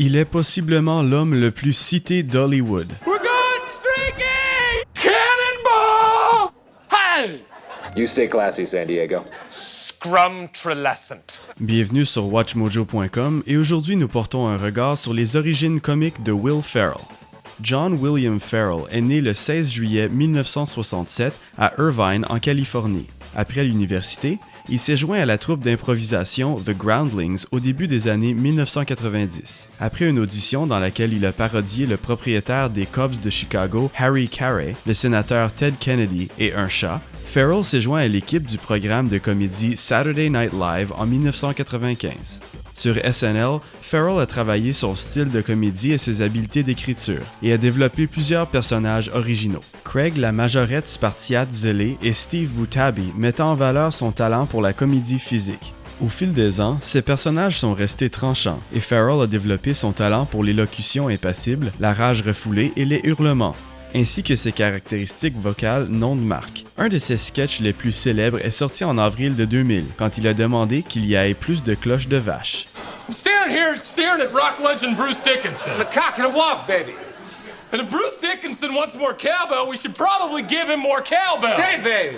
Il est possiblement l'homme le plus cité d'Hollywood. We're going streaking! Cannonball! Hey! You stay classy, San Diego. Scrumtrelescent. Bienvenue sur WatchMojo.com et aujourd'hui nous portons un regard sur les origines comiques de Will Ferrell. John William Ferrell est né le 16 juillet 1967 à Irvine, en Californie. Après l'université, il s'est joint à la troupe d'improvisation The Groundlings au début des années 1990. Après une audition dans laquelle il a parodié le propriétaire des Cubs de Chicago, Harry Caray, le sénateur Ted Kennedy et un chat, Ferrell s'est joint à l'équipe du programme de comédie Saturday Night Live en 1995. Sur SNL, Ferrell a travaillé son style de comédie et ses habiletés d'écriture, et a développé plusieurs personnages originaux. Craig la majorette spartiate zélée et Steve Butabi mettant en valeur son talent pour la comédie physique. Au fil des ans, ces personnages sont restés tranchants, et Ferrell a développé son talent pour l'élocution impassible, la rage refoulée et les hurlements, ainsi que ses caractéristiques vocales non de marque. Un de ses sketchs les plus célèbres est sorti en avril de 2000, quand il a demandé qu'il y ait plus de cloches de vache. I'm standing here staring at rock legend Bruce Dickinson. The cock and a walk, baby. And if Bruce Dickinson wants more cowbell, we should probably give him more cowbell. Say, baby.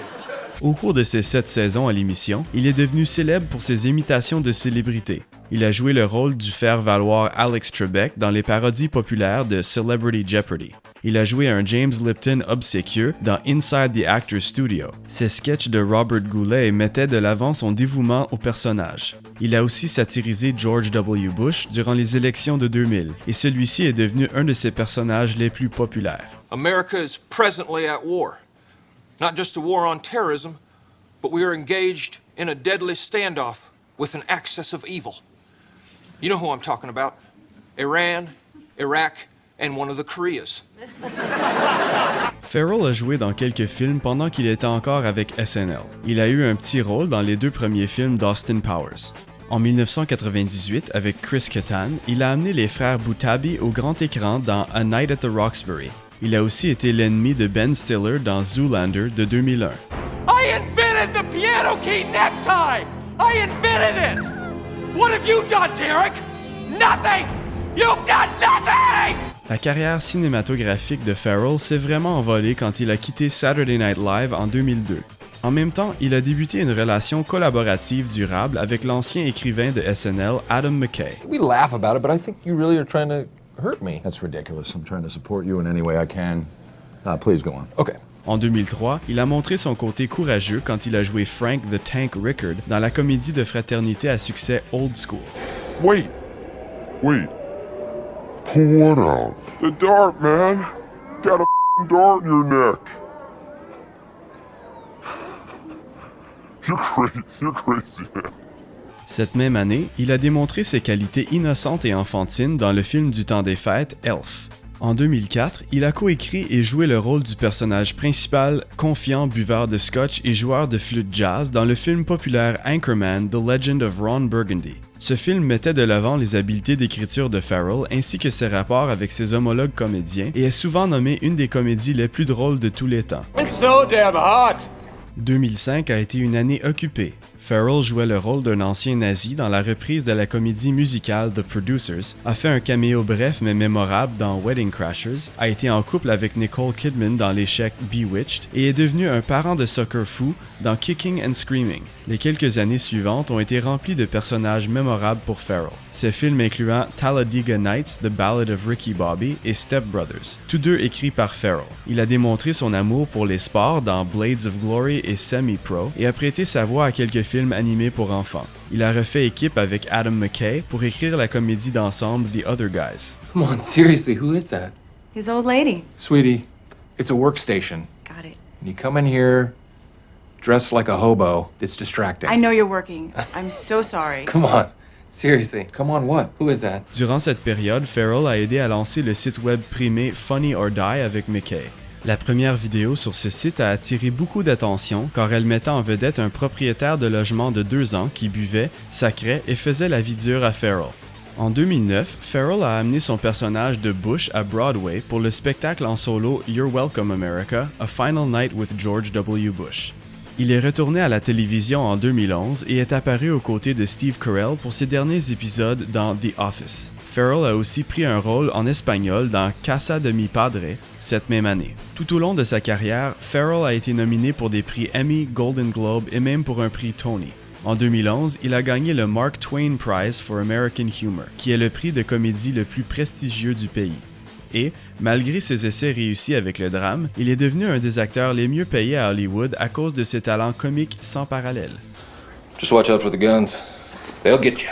Au cours de ses 7 saisons à l'émission, il est devenu célèbre pour ses imitations de célébrités. Il a joué le rôle du faire-valoir Alex Trebek dans les parodies populaires de Celebrity Jeopardy. Il a joué un James Lipton obséquieux dans Inside the Actors Studio. Ses sketchs de Robert Goulet mettaient de l'avant son dévouement au personnage. Il a aussi satirisé George W. Bush durant les élections de 2000, et celui-ci est devenu un de ses personnages les plus populaires. America is presently at war. Not just a war on terrorism, but we are engaged in a deadly standoff with an axis of evil. You know who I'm talking about. Iran, Iraq, and one of the Koreas. Ferrell a joué dans quelques films pendant qu'il était encore avec SNL. Il a eu un petit rôle dans les 2 premiers films d'Austin Powers. En 1998, avec Chris Kattan, il a amené les frères Butabi au grand écran dans A Night at the Roxbury. Il a aussi été l'ennemi de Ben Stiller dans Zoolander de 2001. I invented the piano key necktie! I invented it! What have you done, Derek? Nothing! You've done nothing! La carrière cinématographique de Ferrell s'est vraiment envolée quand il a quitté Saturday Night Live en 2002. En même temps, il a débuté une relation collaborative durable avec l'ancien écrivain de SNL, Adam McKay. We laugh about it, but I think you really are trying to hurt me. That's ridiculous. I'm trying to support you in any way I can. Please go on. Okay. En 2003, il a montré son côté courageux quand il a joué Frank the Tank Rickard dans la comédie de fraternité à succès Old School. Wait. Pull one out. The dart, man. Got a f***ing dart in your neck. You're crazy, man. Cette même année, il a démontré ses qualités innocentes et enfantines dans le film du temps des fêtes, Elf. En 2004, il a coécrit et joué le rôle du personnage principal, confiant buveur de scotch et joueur de flûte jazz dans le film populaire Anchorman: The Legend of Ron Burgundy. Ce film mettait de l'avant les habiletés d'écriture de Ferrell ainsi que ses rapports avec ses homologues comédiens et est souvent nommé une des comédies les plus drôles de tous les temps. It's so damn hot! 2005 a été une année occupée. Ferrell jouait le rôle d'un ancien nazi dans la reprise de la comédie musicale The Producers, a fait un caméo bref mais mémorable dans Wedding Crashers, a été en couple avec Nicole Kidman dans l'échec Bewitched et est devenu un parent de soccer fou dans Kicking and Screaming. Les quelques années suivantes ont été remplies de personnages mémorables pour Ferrell. Ces films incluant Talladega Nights, The Ballad of Ricky Bobby et Step Brothers, tous deux écrits par Ferrell. Il a démontré son amour pour les sports dans Blades of Glory et Semi-Pro et a prêté sa voix à quelques films animés pour enfants. Il a refait équipe avec Adam McKay pour écrire la comédie d'ensemble The Other Guys. Come on, seriously, who is that? His old lady. Sweetie, it's a workstation. Got it. And you come in here dressed like a hobo. It's distracting. I know you're working. I'm so sorry. Come on. Seriously, come on what? Who is that? Durant cette période, Ferrell a aidé à lancer le site web primé Funny or Die avec McKay. La première vidéo sur ce site a attiré beaucoup d'attention car elle mettait en vedette un propriétaire de logement de 2 ans qui buvait, sacrait et faisait la vie dure à Ferrell. En 2009, Ferrell a amené son personnage de Bush à Broadway pour le spectacle en solo You're Welcome America, A Final Night with George W. Bush. Il est retourné à la télévision en 2011 et est apparu aux côtés de Steve Carell pour ses derniers épisodes dans The Office. Farrell a aussi pris un rôle en espagnol dans Casa de mi Padre cette même année. Tout au long de sa carrière, Farrell a été nominé pour des prix Emmy, Golden Globe et même pour un prix Tony. En 2011, il a gagné le Mark Twain Prize for American Humor, qui est le prix de comédie le plus prestigieux du pays. Et, malgré ses essais réussis avec le drame, il est devenu un des acteurs les mieux payés à Hollywood à cause de ses talents comiques sans parallèle. Just watch out for the guns. They'll get you.